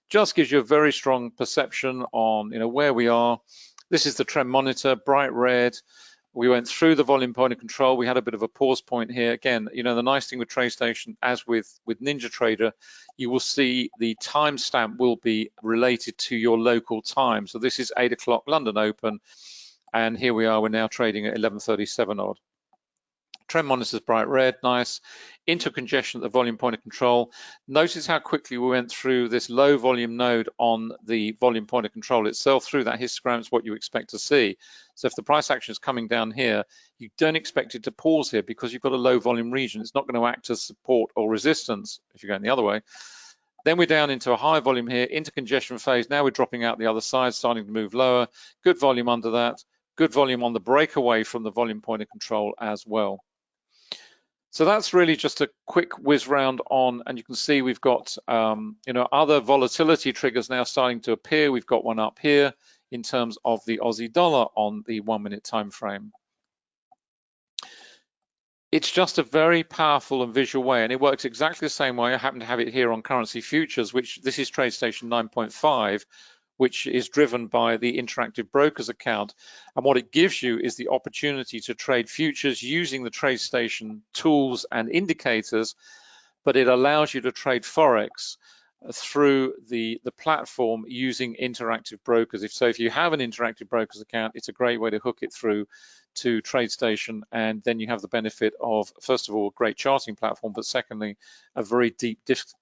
Just gives you a very strong perception on, you know, where we are. This is the trend monitor, bright red. We went through the volume point of control. We had a bit of a pause point here. Again, you know, the nice thing with Tradestation, as with NinjaTrader, you will see the timestamp will be related to your local time. So this is 8 o'clock London open, and here we are, we're now trading at 11:37 odd. Trend monitor's bright red, nice. Into congestion at the volume point of control. Notice how quickly we went through this low volume node on the volume point of control itself. Through that histogram is what you expect to see. So if the price action is coming down here, you don't expect it to pause here because you've got a low volume region. It's not going to act as support or resistance if you're going the other way. Then we're down into a high volume here, into congestion phase. Now we're dropping out the other side, starting to move lower. Good volume under that. Good volume on the breakaway from the volume point of control as well. So that's really just a quick whiz round on, and you can see we've got you know, other volatility triggers now starting to appear. We've got one up here in terms of the Aussie dollar on the 1 minute time frame. It's just a very powerful and visual way, and it works exactly the same way. I happen to have it here on currency futures, which this is Tradestation 9.5, which is driven by the interactive brokers account. And what it gives you is the opportunity to trade futures using the Tradestation tools and indicators, but it allows you to trade Forex through the platform using interactive brokers. If you have an interactive brokers account, it's a great way to hook it through to Tradestation, and then you have the benefit of, first of all, a great charting platform, but secondly, a very deep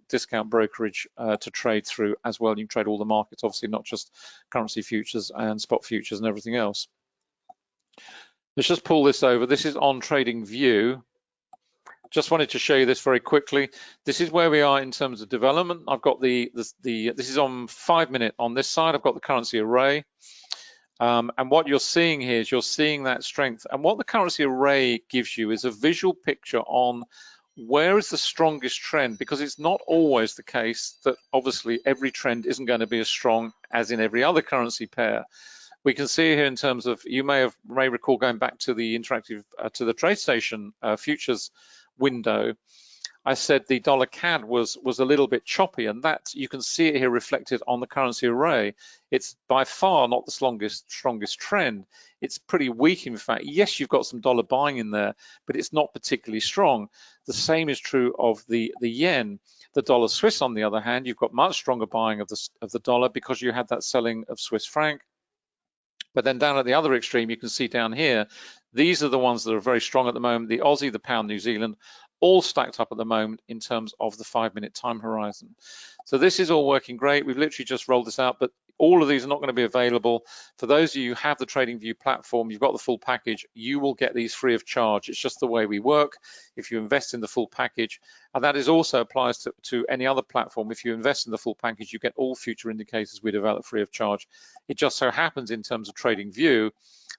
discount brokerage to trade through as well. You can trade all the markets, obviously not just currency futures and spot futures and everything else. Let's just pull this over. This is on Trading View. Just wanted to show you this very quickly. This is where we are in terms of development. I've got this is on 5 minute on this side. I've got the currency array. And what you're seeing here is you're seeing that strength. And what the currency array gives you is a visual picture on where is the strongest trend, because it's not always the case that obviously every trend isn't going to be as strong as in every other currency pair. We can see here in terms of, you may recall going back to the interactive, to the Tradestation futures window, I said the dollar CAD was a little bit choppy, and that you can see it here reflected on the currency array. It's by far not the strongest trend. It's pretty weak, in fact. Yes, you've got some dollar buying in there, but it's not particularly strong. The same is true of the yen. The dollar Swiss, on the other hand, you've got much stronger buying of the dollar because you had that selling of Swiss franc. But then down at the other extreme, you can see down here, these are the ones that are very strong at the moment, the Aussie, the pound, New Zealand, all stacked up at the moment in terms of the 5 minute time horizon. So this is all working great. We've literally just rolled this out, but all of these are not going to be available. For those of you who have the TradingView platform, you've got the full package, you will get these free of charge. It's just the way we work if you invest in the full package. And that is also applies to any other platform. If you invest in the full package, you get all future indicators we develop free of charge. It just so happens in terms of TradingView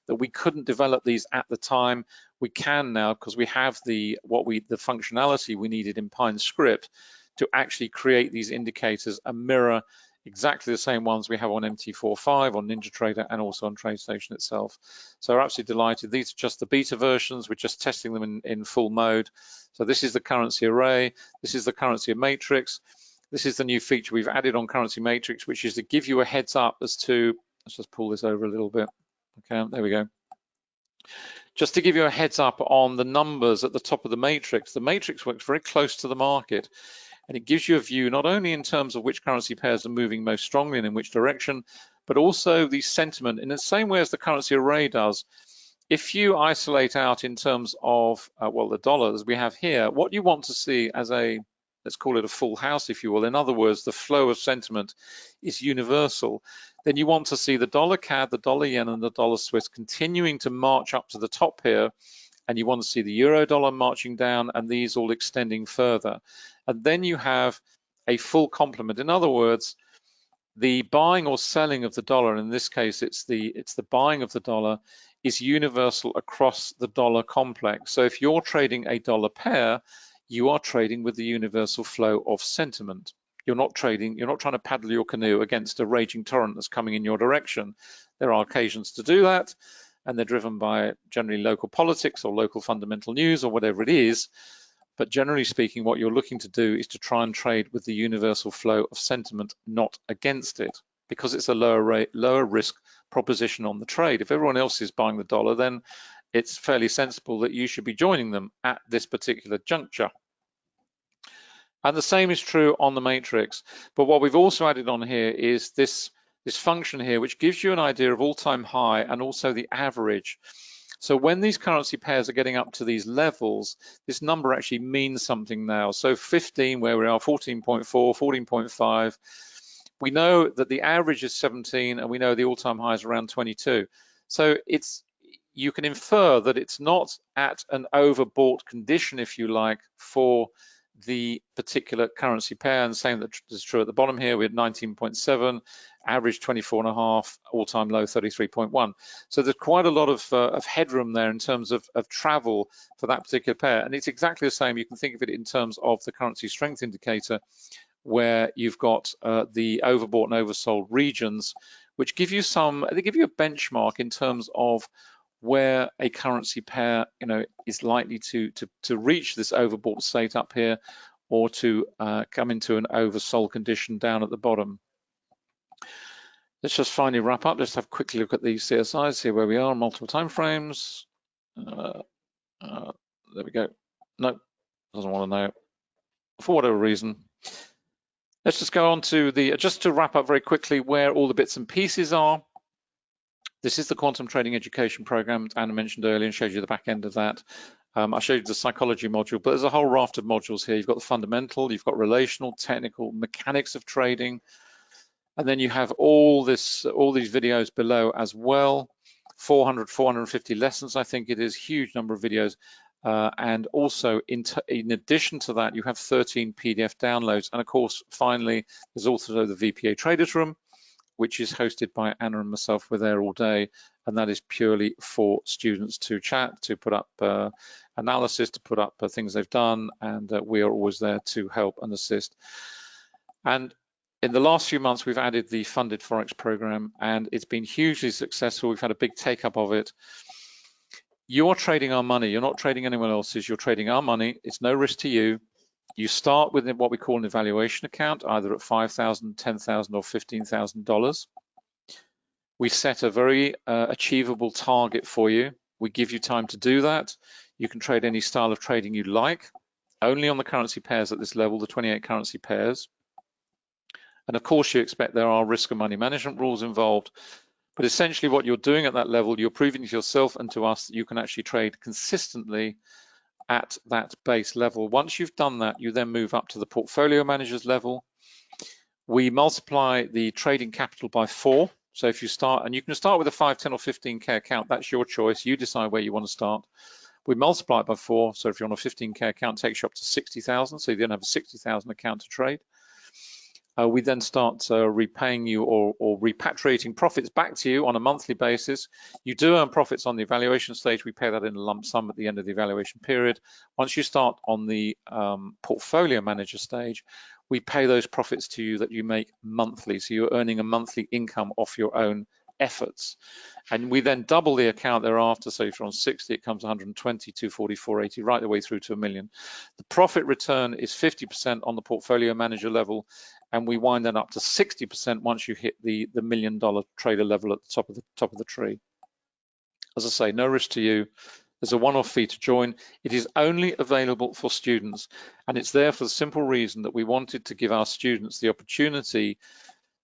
that we couldn't develop these at the time. We can now because we have the functionality we needed in PineScript to actually create these indicators and mirror exactly the same ones we have on MT45, on NinjaTrader, and also on Tradestation itself. So we're absolutely delighted. These are just the beta versions. We're just testing them in full mode. So this is the currency array. This is the currency matrix. This is the new feature we've added on currency matrix, which is to give you a heads up as to, let's just pull this over a little bit. Okay, there we go. Just to give you a heads up on the numbers at the top of the matrix. The matrix works very close to the market, and it gives you a view not only in terms of which currency pairs are moving most strongly and in which direction, but also the sentiment in the same way as the currency array does. If you isolate out in terms of, well, the dollars we have here, what you want to see as a, let's call it a full house, if you will. In other words, the flow of sentiment is universal. Then you want to see the dollar CAD, the dollar yen, and the dollar Swiss continuing to march up to the top here. And you want to see the euro dollar marching down and these all extending further. And then you have a full complement. In other words, the buying or selling of the dollar, in this case, it's the buying of the dollar, is universal across the dollar complex. So if you're trading a dollar pair, you are trading with the universal flow of sentiment. You're not trying to paddle your canoe against a raging torrent that's coming in your direction. There are occasions to do that, and they're driven by generally local politics or local fundamental news or whatever it is. But generally speaking, what you're looking to do is to try and trade with the universal flow of sentiment, not against it, because it's a lower risk proposition on the trade. If everyone else is buying the dollar, then it's fairly sensible that you should be joining them at this particular juncture. And the same is true on the matrix. But what we've also added on here is this function here, which gives you an idea of all-time high and also the average. So when these currency pairs are getting up to these levels, this number actually means something now. So 15, where we are, 14.4, 14.5. We know that the average is 17, and we know the all-time high is around 22. So you can infer that it's not at an overbought condition, if you like, for the particular currency pair. And the same that is true at the bottom here. We had 19.7, average 24.5, all-time low 33.1. So there's quite a lot of headroom there in terms of travel for that particular pair. And it's exactly the same. You can think of it in terms of the currency strength indicator, where you've got the overbought and oversold regions, which give you they give you a benchmark in terms of where a currency pair, is likely to reach this overbought state up here, or to come into an oversold condition down at the bottom. Let's just finally wrap up. Let's have a quick look at these CSIs, see where we are, multiple time frames. There we go. No, doesn't want to know for whatever reason. Let's just go on to just to wrap up very quickly where all the bits and pieces are. This is the quantum trading education program Anna mentioned earlier and showed you the back end of that. I showed you the psychology module, but there's a whole raft of modules here. You've got the fundamental, you've got relational, technical, mechanics of trading, and then you have all these videos below as well. 450 lessons, I think it is, huge number of videos. And also in addition to that, you have 13 PDF downloads. And of course, finally, there's also the VPA Traders Room, which is hosted by Anna and myself. We're there all day, and that is purely for students to chat, to put up analysis, to put up things they've done, and we are always there to help and assist. And in the last few months, we've added the funded Forex program, and it's been hugely successful. We've had a big take-up of it. You're trading our money. You're not trading anyone else's. You're trading our money. It's no risk to you. You start with what we call an evaluation account, either at $5,000, $10,000, or $15,000. We set a very achievable target for you. We give you time to do that. You can trade any style of trading you like, only on the currency pairs at this level, the 28 currency pairs. And of course, you expect there are risk and money management rules involved. But essentially what you're doing at that level, you're proving to yourself and to us that you can actually trade consistently at that base level. Once you've done that, you then move up to the portfolio manager's level. We multiply the trading capital by 4. So if you start, and you can start with a 5, 10, or 15K account, that's your choice. You decide where you want to start. We multiply it by 4. So if you're on a 15K account, it takes you up to 60,000. So you then have a 60,000 account to trade. We then start repaying you or repatriating profits back to you on a monthly basis. You do earn profits on the evaluation stage. We pay that in a lump sum at the end of the evaluation period. Once you start on the portfolio manager stage, we pay those profits to you that you make monthly. So you're earning a monthly income off your own efforts. And we then double the account thereafter. So if you're on 60, it comes 120, 240, 480, right the way through to $1 million. The profit return is 50% on the portfolio manager level, and we wind that up to 60% once you hit the $1 million trader level at the top of the tree. As I say, no risk to you. There's a one-off fee to join. It is only available for students, and it's there for the simple reason that we wanted to give our students the opportunity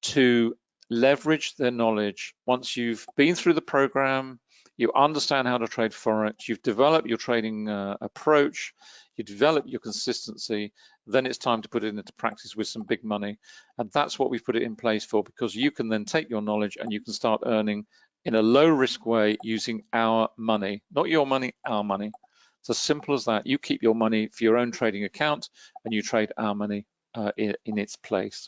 to leverage their knowledge. Once you've been through the program, you understand how to trade Forex, you've developed your trading approach, you develop your consistency, then it's time to put it into practice with some big money. And that's what we've put it in place for, because you can then take your knowledge and you can start earning in a low risk way using our money, not your money, our money. It's as simple as that. You keep your money for your own trading account and you trade our money in its place.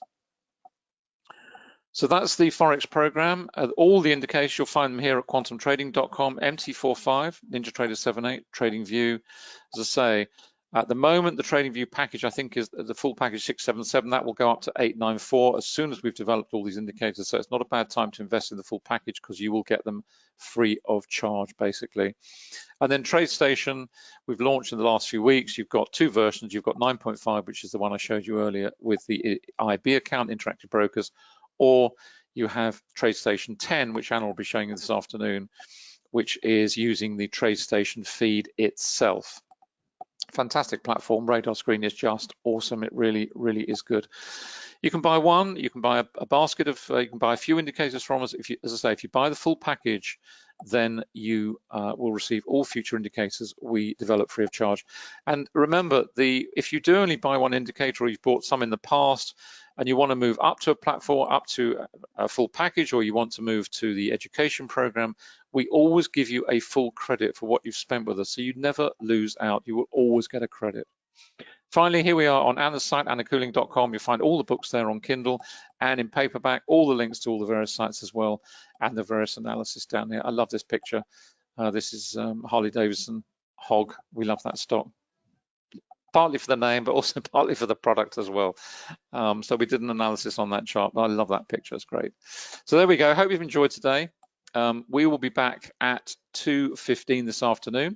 So that's the Forex program. All the indications, you'll find them here at quantumtrading.com, MT45, NinjaTrader 78, TradingView. As I say, at the moment, the TradingView package, I think, is the full package 677. That will go up to 894 as soon as we've developed all these indicators. So it's not a bad time to invest in the full package, because you will get them free of charge, basically. And then Tradestation, we've launched in the last few weeks. You've got 2 versions. You've got 9.5, which is the one I showed you earlier with the IB account, Interactive Brokers, or you have Tradestation 10, which Anna will be showing you this afternoon, which is using the Tradestation feed itself. Fantastic platform. Radar screen is just awesome. It really, really is good. You can buy one, you can buy a basket of, you can buy a few indicators from us. If you, as I say, if you buy the full package, then you will receive all future indicators we develop free of charge. And remember, if you do only buy one indicator, or you've bought some in the past, and you want to move up to a platform, up to a full package, or you want to move to the education program, we always give you a full credit for what you've spent with us. So you never lose out. You will always get a credit. Finally, here we are on Anna's site, annacooling.com. You'll find all the books there on Kindle and in paperback, all the links to all the various sites as well, and the various analysis down there. I love this picture. This is Harley Davidson Hog. We love that stock. Partly for the name, but also partly for the product as well. So we did an analysis on that chart, but I love that picture, it's great. So there we go, hope you've enjoyed today. We will be back at 2:15 this afternoon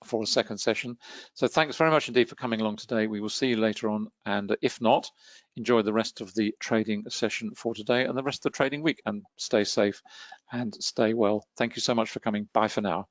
for a second session. So thanks very much indeed for coming along today. We will see you later on, and if not, enjoy the rest of the trading session for today and the rest of the trading week, and stay safe and stay well. Thank you so much for coming. Bye for now.